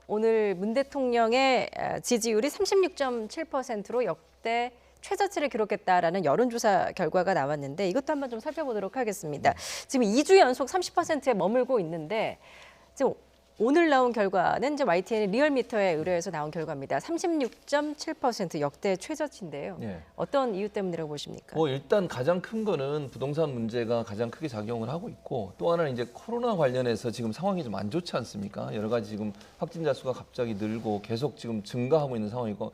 오늘 문 대통령의 지지율이 36.7%로 역대 최저치를 기록했다라는 여론조사 결과가 나왔는데 이것도 한번 좀 살펴보도록 하겠습니다. 지금 2주 연속 30%에 머물고 있는데 지금 오늘 나온 결과는 이제 YTN 리얼미터에 의뢰해서 나온 결과입니다. 36.7% 역대 최저치인데요. 예. 어떤 이유 때문이라고 보십니까? 일단 가장 큰 거는 부동산 문제가 가장 크게 작용을 하고 있고 또 하나는 이제 코로나 관련해서 지금 상황이 좀 안 좋지 않습니까? 여러 가지 지금 확진자 수가 갑자기 늘고 계속 지금 증가하고 있는 상황이고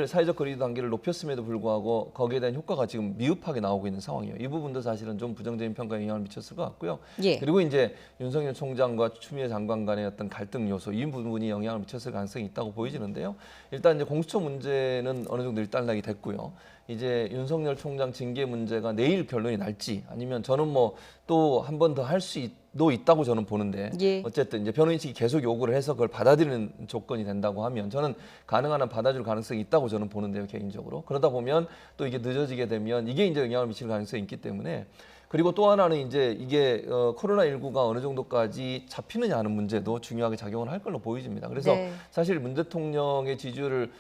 사회적 거리두 단계를 높였음에도 불구하고 거기에 대한 효과가 지금 미흡하게 나오고 있는 상황이에요. 이 부분도 사실은 좀 부정적인 평가에 영향을 미쳤을 것 같고요. 예. 그리고 이제 윤석열 총장과 추미애 장관 간의 어떤 갈등 요소 이 부분이 영향을 미쳤을 가능성이 있다고 보여지는데요. 일단 이제 공수처 문제는 어느 정도 일단락이 됐고요. 이제 윤석열 총장 징계 문제가 내일 결론이 날지 아니면 저는 뭐 또 한 번 더 할 수도 있다고 저는 보는데 예. 어쨌든 이제 변호인 측이 계속 요구를 해서 그걸 받아들이는 조건이 된다고 하면 저는 가능한 한 받아줄 가능성이 있다고 저는 보는데요, 개인적으로. 그러다 보면 또 이게 늦어지게 되면 이게 이제 영향을 미칠 가능성이 있기 때문에 그리고 또 하나는 이제 이게 코로나19가 어느 정도까지 잡히느냐 하는 문제도 중요하게 작용을 할 걸로 보여집니다. 그래서 네. 사실 문 대통령의 지지에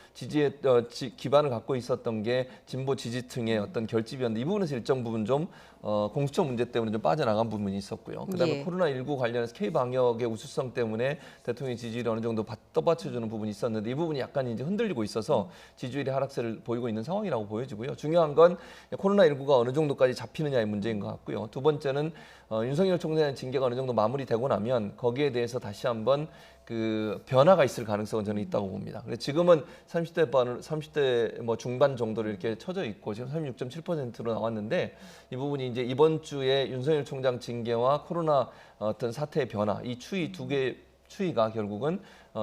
기반을 갖고 있었던 게 진보 지지층의 어떤 결집이었는데 이 부분에서 일정 부분 좀 공수처 문제 때문에 좀 빠져나간 부분이 있었고요. 그다음에 예. 코로나19 관련해서 K-방역의 우수성 때문에 대통령의 지지율이 어느 정도 떠받쳐주는 부분이 있었는데 이 부분이 약간 이제 흔들리고 있어서 지지율이 하락세를 보이고 있는 상황이라고 보여지고요. 중요한 건 코로나19가 어느 정도까지 잡히느냐의 문제인 것 같고요. 두 번째는 윤석열 총장의 징계가 어느 정도 마무리되고 나면 거기에 대해서 다시 한번 그 변화가 있을 가능성은 저는 있다고 봅니다. 그래서 지금은 30대 뭐 중반 정도로 이렇게 쳐져 있고 지금 36.7%로 나왔는데 이 부분이 이제 이번 주에 윤석열 총장 징계와 코로나 어떤 사태의 변화 이 두 개 추이가 결국은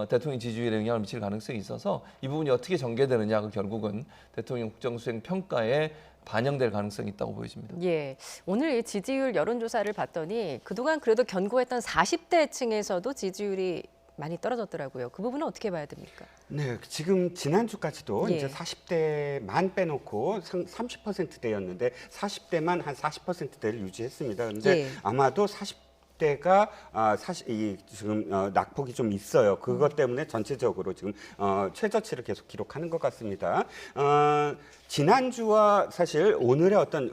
대통령 지지율에 영향을 미칠 가능성이 있어서 이 부분이 어떻게 전개되느냐가 결국은 대통령 국정수행 평가에 반영될 가능성이 있다고 보여집니다. 예, 오늘 이 지지율 여론조사를 봤더니 그동안 그래도 견고했던 40대층에서도 지지율이 많이 떨어졌더라고요. 그 부분은 어떻게 봐야 됩니까? 네, 지금 지난주까지도 예. 이제 40대만 빼놓고 30%대였는데 40대만 한 40%대를 유지했습니다. 그런데 예. 아마도 40대가 사실 지금 낙폭이 좀 있어요. 그것 때문에 전체적으로 지금 최저치를 계속 기록하는 것 같습니다. 지난주와 사실 오늘의 어떤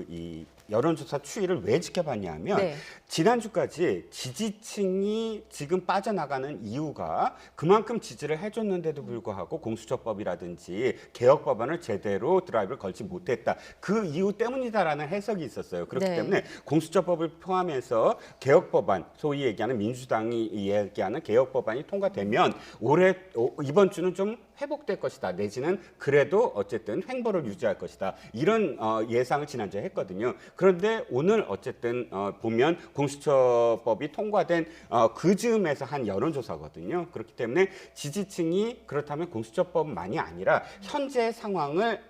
이 여론조사 추이를 왜 지켜봤냐면 네. 지난주까지 지지층이 지금 빠져나가는 이유가 그만큼 지지를 해줬는데도 불구하고 공수처법이라든지 개혁 법안을 제대로 드라이브를 걸지 못했다. 그 이유 때문이다라는 해석이 있었어요. 그렇기 네. 때문에 공수처법을 포함해서 개혁 법안, 소위 얘기하는 민주당이 얘기하는 개혁 법안이 통과되면 이번 주는 좀 회복될 것이다. 내지는 그래도 어쨌든 횡보를 유지할 것이다. 이런 예상을 지난주에 했거든요. 그런데 오늘 어쨌든 보면 공수처법이 통과된 그 즈음에서 한 여론조사거든요. 그렇기 때문에 지지층이 그렇다면 공수처법만이 아니라 현재 상황을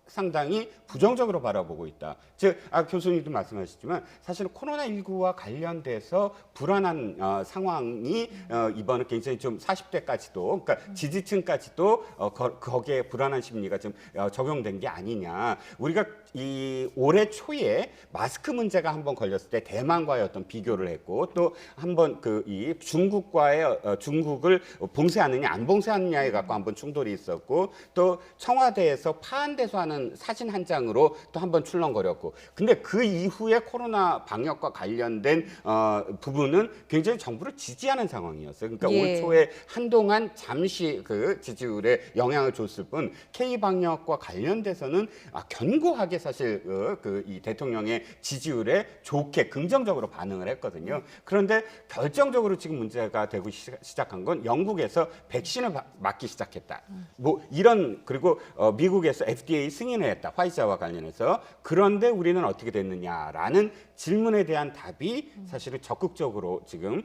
상당히 부정적으로 바라보고 있다. 즉, 교수님도 말씀하셨지만 사실은 코로나19와 관련돼서 불안한 상황이 이번에 굉장히 좀 40대까지도, 그러니까 지지층까지도 거기에 불안한 심리가 좀 적용된 게 아니냐. 우리가 이 올해 초에 마스크 문제가 한번 걸렸을 때 대만과의 어떤 비교를 했고 또 한번 이 중국을 봉쇄하느냐 안 봉쇄하느냐에 갖고 한번 충돌이 있었고 또 청와대에서 파한대소하는 사진 한 장으로 또 한번 출렁거렸고 근데 그 이후에 코로나 방역과 관련된 부분은 굉장히 정부를 지지하는 상황이었어요. 그러니까 예. 올 초에 한동안 잠시 그 지지율에 영향을 줬을 뿐 K 방역과 관련돼서는 견고하게 사실 이 대통령의 지지율에 좋게 긍정적으로 반응을 했거든요. 그런데 결정적으로 지금 문제가 되고 시작한 건 영국에서 백신을 맞기 시작했다. 뭐 이런 그리고 미국에서 FDA 승인을 했다. 화이자와 관련해서. 그런데 우리는 어떻게 됐느냐라는 질문에 대한 답이 사실은 적극적으로 지금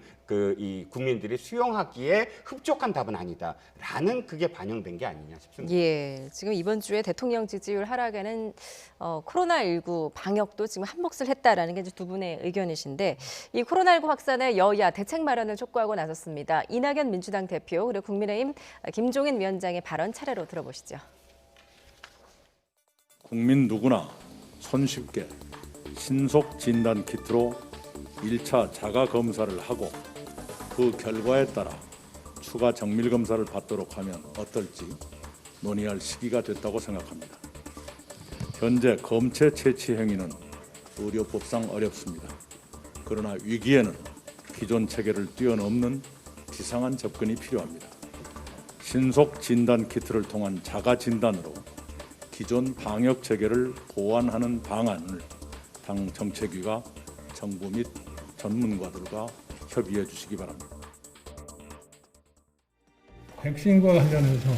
이 국민들이 수용하기에 흡족한 답은 아니다라는 그게 반영된 게 아니냐 싶습니다. 예, 지금 이번 주에 대통령 지지율 하락에는 코로나19 방역도 지금 한몫을 했다라는 게 이제 두 분의 의견이신데 이 코로나19 확산에 여야 대책 마련을 촉구하고 나섰습니다. 이낙연 민주당 대표 그리고 국민의힘 김종인 위원장의 발언 차례로 들어보시죠. 국민 누구나 손쉽게 신속 진단 키트로 1차 자가 검사를 하고 그 결과에 따라 추가 정밀 검사를 받도록 하면 어떨지 논의할 시기가 됐다고 생각합니다. 현재 검체 채취 행위는 의료법상 어렵습니다. 그러나 위기에는 기존 체계를 뛰어넘는 비상한 접근이 필요합니다. 신속 진단 키트를 통한 자가 진단으로 기존 방역 체계를 보완하는 방안을 당 정책위가 정부 및 전문가들과 협의해 주시기 바랍니다. 백신과 관련해서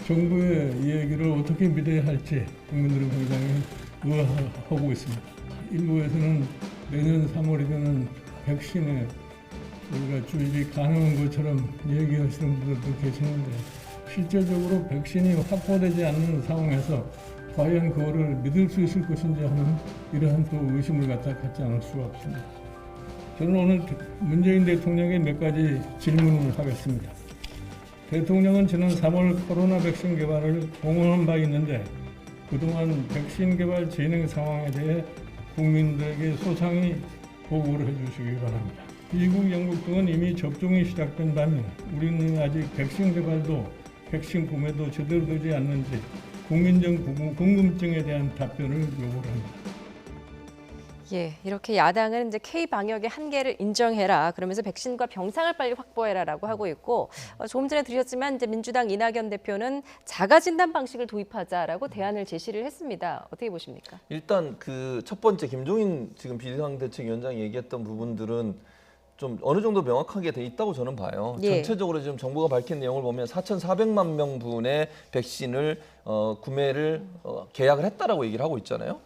정부의 이야기를 어떻게 믿어야 할지 국민들은 굉장히 의아하고 있습니다. 일부에서는 내년 3월이 되는 백신에 우리가 주입이 가능한 것처럼 얘기하시는 분들도 계시는데 실제적으로 백신이 확보되지 않는 상황에서 과연 그거를 믿을 수 있을 것인지 하는 이러한 또 의심을 갖지 않을 수가 없습니다. 저는 오늘 문재인 대통령에 몇 가지 질문을 하겠습니다. 대통령은 지난 3월 코로나 백신 개발을 공언한 바 있는데 그동안 백신 개발 진행 상황에 대해 국민들에게 소상히 보고를 해주시기 바랍니다. 미국, 영국 등은 이미 접종이 시작된 반면 우리는 아직 백신 개발도 백신 구매도 제대로 되지 않는지 국민적 궁금증에 대한 답변을 요구합니다. 예, 이렇게 야당은 이제 K 방역의 한계를 인정해라. 그러면서 백신과 병상을 빨리 확보해라라고 하고 있고 조금 전에 들으셨지만 이제 민주당 이낙연 대표는 자가 진단 방식을 도입하자라고 대안을 제시를 했습니다. 어떻게 보십니까? 일단 그 첫 번째 김종인 지금 비상대책위원장이 얘기했던 부분들은 좀 어느 정도 명확하게 돼 있다고 저는 봐요. 예. 전체적으로 지금 정부가 밝힌 내용을 보면 4,400만 명분의 백신을 구매를 계약을 했다라고 얘기를 하고 있잖아요.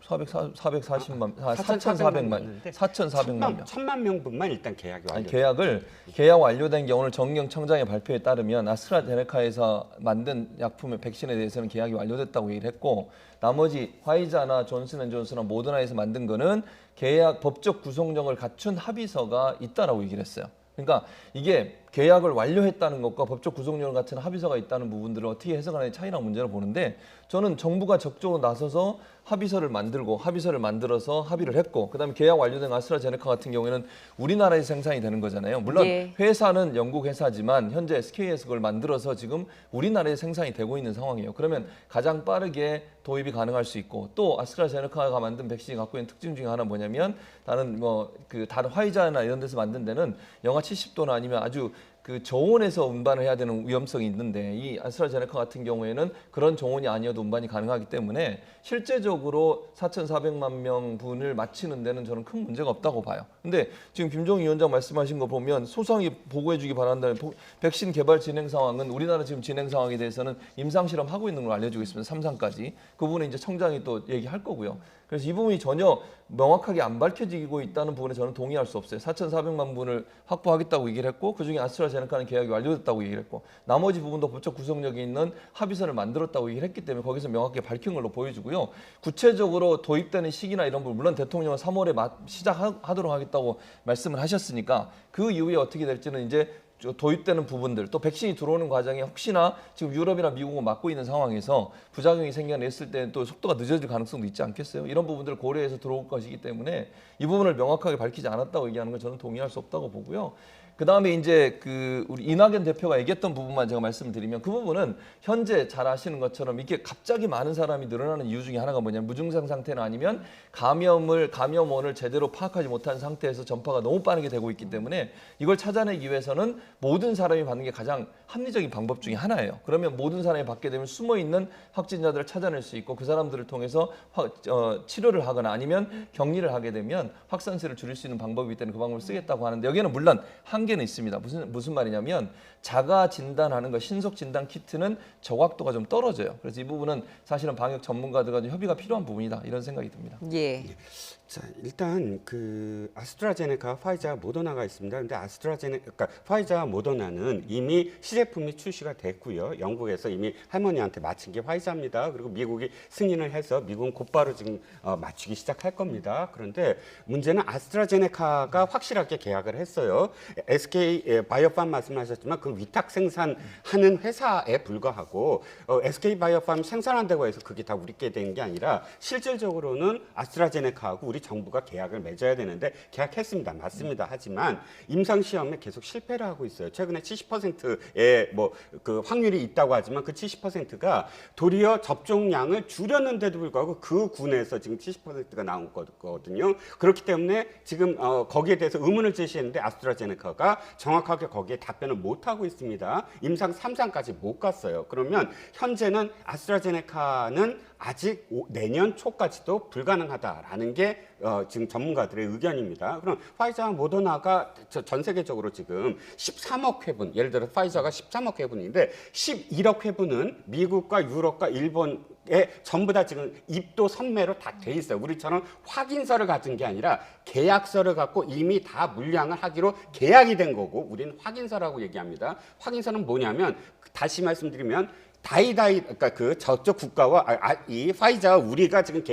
440만, 4,400만, 4,400만 명. 1,000만 명분만 일단 계약이 완료. 계약 완료된 경우는 정경청장의 발표에 따르면 아스트라제네카에서 만든 약품의 백신에 대해서는 계약이 완료됐다고 얘기를 했고 나머지 화이자나 존슨앤존슨이나 모더나에서 만든 거는 계약 법적 구속력을 갖춘 합의서가 있다라고 얘기를 했어요. 그러니까 이게 계약을 완료했다는 것과 법적 구속력을 갖춘 합의서가 있다는 부분들을 어떻게 해석하느냐의 차이라는 문제를 보는데 저는 정부가 적극적으로 나서서 합의서를 만들어서 합의를 했고 그다음에 계약 완료된 아스트라제네카 같은 경우에는 우리나라에서 생산이 되는 거잖아요. 물론 예. 회사는 영국 회사지만 현재 SK에서 그걸 만들어서 지금 우리나라에 생산이 되고 있는 상황이에요. 그러면 가장 빠르게 도입이 가능할 수 있고 또 아스트라제네카가 만든 백신이 갖고 있는 특징 중에 하나는 뭐냐면 다른 화이자나 이런 데서 만든 데는 영하 70도나 아니면 아주 그 저온에서 운반을 해야 되는 위험성이 있는데 이 아스트라제네카 같은 경우에는 그런 저온이 아니어도 운반이 가능하기 때문에 실제적으로 4,400만 명분을 맞추는 데는 저는 큰 문제가 없다고 봐요. 근데 지금 김종인 위원장 말씀하신 거 보면 소상히 보고해 주기 바란다는 백신 개발 진행 상황은 우리나라 지금 진행 상황에 대해서는 임상 실험 하고 있는 걸 알려주고 있습니다. 3상까지. 그 부분은 이제 청장이 또 얘기할 거고요. 그래서 이 부분이 전혀 명확하게 안 밝혀지고 있다는 부분에 저는 동의할 수 없어요. 4,400만 분을 확보하겠다고 얘기를 했고 그중에 아스트라제네카는 계약이 완료됐다고 얘기를 했고 나머지 부분도 법적 구속력이 있는 합의서를 만들었다고 얘기를 했기 때문에 거기서 명확하게 밝힌 걸로 보여지고요. 구체적으로 도입되는 시기나 이런 부분 물론 대통령은 3월에 시작하도록 하겠다고 말씀을 하셨으니까 그 이후에 어떻게 될지는 이제 도입되는 부분들 또 백신이 들어오는 과정에 혹시나 지금 유럽이나 미국은 막고 있는 상황에서 부작용이 생겨냈을 때는 또 속도가 늦어질 가능성도 있지 않겠어요? 이런 부분들을 고려해서 들어올 것이기 때문에 이 부분을 명확하게 밝히지 않았다고 얘기하는 건 저는 동의할 수 없다고 보고요. 그 다음에 이제 우리 이낙연 대표가 얘기했던 부분만 제가 말씀드리면 그 부분은 현재 잘 아시는 것처럼 이게 갑자기 많은 사람이 늘어나는 이유 중에 하나가 뭐냐면 무증상 상태나 아니면 감염원을 제대로 파악하지 못한 상태에서 전파가 너무 빠르게 되고 있기 때문에 이걸 찾아내기 위해서는 모든 사람이 받는 게 가장 합리적인 방법 중에 하나예요. 그러면 모든 사람이 받게 되면 숨어 있는 확진자들을 찾아낼 수 있고 그 사람들을 통해서 치료를 하거나 아니면 격리를 하게 되면 확산세를 줄일 수 있는 방법이기 때문에 그 방법을 쓰겠다고 하는데 여기에는 물론 한계는 있습니다. 무슨 말이냐면 자가 진단하는 거 신속 진단 키트는 정확도가 좀 떨어져요. 그래서 이 부분은 사실은 방역 전문가들과 좀 협의가 필요한 부분이다 이런 생각이 듭니다. 예. 자, 일단 아스트라제네카, 화이자, 모더나가 있습니다. 근데 그러니까 화이자, 모더나는 이미 시제품이 출시가 됐고요. 영국에서 이미 할머니한테 맞힌 게 화이자입니다. 그리고 미국이 승인을 해서 미국은 곧바로 지금 맞추기 시작할 겁니다. 그런데 문제는 아스트라제네카가 확실하게 계약을 했어요. SK 바이오팜 말씀하셨지만 그 위탁 생산하는 회사에 불과하고 SK 바이오팜 생산한다고 해서 그게 다 우리께 되는 게 아니라 실질적으로는 아스트라제네카하고 우리 우리 정부가 계약을 맺어야 되는데 계약했습니다. 맞습니다. 하지만 임상 시험에 계속 실패를 하고 있어요. 최근에 70%의 뭐 그 확률이 있다고 하지만 그 70%가 도리어 접종량을 줄였는데도 불구하고 그 군에서 지금 70%가 나온 거거든요. 그렇기 때문에 지금 거기에 대해서 의문을 제시했는데 아스트라제네카가 정확하게 거기에 답변을 못 하고 있습니다. 임상 3상까지 못 갔어요. 그러면 현재는 아스트라제네카는 아직 내년 초까지도 불가능하다라는 게 지금 전문가들의 의견입니다. 그럼 파이자와 모더나가 전 세계적으로 지금 13억 회분, 예를 들어 파이자가 13억 회분인데 11억 회분은 미국과 유럽과 일본에 전부 다 지금 입도 선매로 다 돼 있어요. 우리처럼 확인서를 가진 게 아니라 계약서를 갖고 이미 다 물량을 하기로 계약이 된 거고 우리는 확인서라고 얘기합니다. 확인서는 뭐냐면 다시 말씀드리면 그러니까 그 저쪽 국가와 이 파이자와 우리가 지금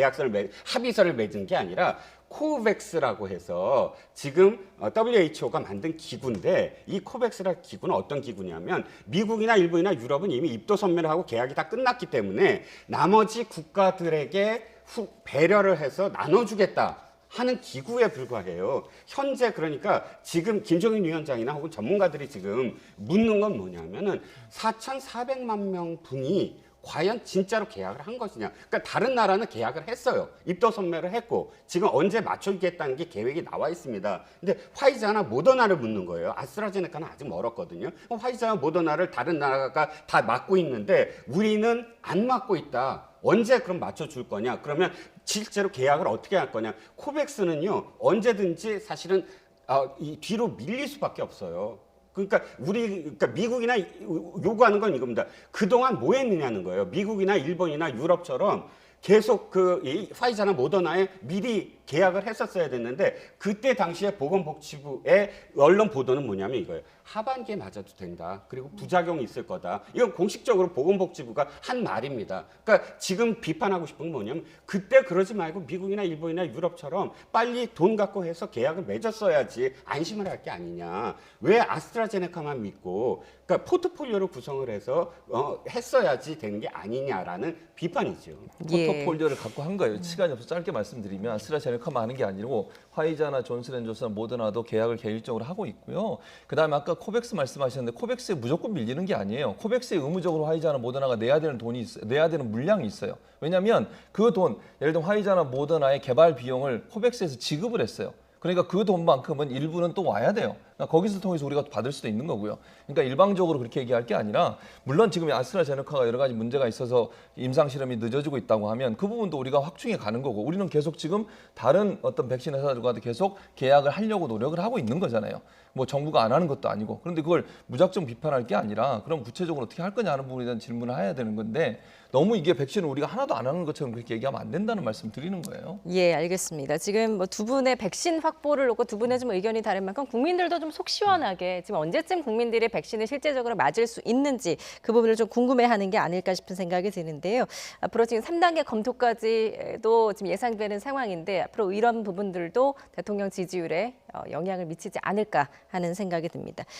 합의서를 맺은 게 아니라 코백스라고 해서 지금 WHO가 만든 기구인데 이 코백스라는 기구는 어떤 기구냐면 미국이나 일본이나 유럽은 이미 입도 선멸을 하고 계약이 다 끝났기 때문에 나머지 국가들에게 배려를 해서 나눠주겠다. 하는 기구에 불과해요. 현재 그러니까 지금 김종인 위원장이나 혹은 전문가들이 지금 묻는 건 뭐냐면은 4,400만 명 분이 과연 진짜로 계약을 한 것이냐. 그러니까 다른 나라는 계약을 했어요. 입도 선매를 했고 지금 언제 맞춰주겠다는 게 계획이 나와 있습니다. 근데 화이자나 모더나를 묻는 거예요. 아스트라제네카는 아직 멀었거든요. 화이자와 모더나를 다른 나라가 다 맞고 있는데 우리는 안 맞고 있다. 언제 그럼 맞춰줄 거냐? 그러면 실제로 계약을 어떻게 할 거냐? 코백스는요 언제든지 사실은 이 뒤로 밀릴 수밖에 없어요. 그러니까 미국이나 요구하는 건 이겁니다. 그동안 뭐 했느냐는 거예요. 미국이나 일본이나 유럽처럼 계속 이 파이자나 모더나에 미리 계약을 했었어야 됐는데 그때 당시에 보건복지부의 언론 보도는 뭐냐면 이거예요. 하반기에 맞아도 된다. 그리고 부작용이 있을 거다. 이건 공식적으로 보건복지부가 한 말입니다. 그러니까 지금 비판하고 싶은 건 뭐냐면 그때 그러지 말고 미국이나 일본이나 유럽처럼 빨리 돈 갖고 해서 계약을 맺었어야지 안심을 할 게 아니냐. 왜 아스트라제네카만 믿고 그러니까 포트폴리오를 구성을 해서 했어야지 되는 게 아니냐라는 비판이죠. 포트폴리오를 갖고 한 거예요. 시간이 없어서 짧게 말씀드리면 아스트라제네카만 하는 게 아니고 화이자나 존슨앤존슨, 모더나도 계약을 개일적으로 하고 있고요. 그다음에 아까 코백스 말씀하셨는데 코백스에 무조건 밀리는 게 아니에요. 코백스에 의무적으로 화이자나 모더나가 내야 되는 돈이 있어요. 내야 되는 물량이 있어요. 왜냐하면 그 돈, 예를 들면 화이자나 모더나의 개발 비용을 코백스에서 지급을 했어요. 그러니까 그 돈만큼은 일부는 또 와야 돼요. 그러니까 거기서 통해서 우리가 받을 수도 있는 거고요. 그러니까 일방적으로 그렇게 얘기할 게 아니라 물론 지금 아스트라제네카가 여러 가지 문제가 있어서 임상 실험이 늦어지고 있다고 하면 그 부분도 우리가 확충해 가는 거고 우리는 계속 지금 다른 어떤 백신 회사들과도 계속 계약을 하려고 노력을 하고 있는 거잖아요. 뭐 정부가 안 하는 것도 아니고 그런데 그걸 무작정 비판할 게 아니라 그럼 구체적으로 어떻게 할 거냐 하는 부분에 대한 질문을 해야 되는 건데 너무 이게 백신을 우리가 하나도 안 하는 것처럼 그렇게 얘기하면 안 된다는 말씀 드리는 거예요. 예, 알겠습니다. 지금 뭐 두 분의 백신 확보를 놓고 두 분의 좀 의견이 다른 만큼 국민들도 좀 속 시원하게 지금 언제쯤 국민들이 백신을 실제적으로 맞을 수 있는지 그 부분을 좀 궁금해하는 게 아닐까 싶은 생각이 드는데요. 앞으로 지금 3단계 검토까지도 지금 예상되는 상황인데 앞으로 이런 부분들도 대통령 지지율에 영향을 미치지 않을까 하는 생각이 듭니다.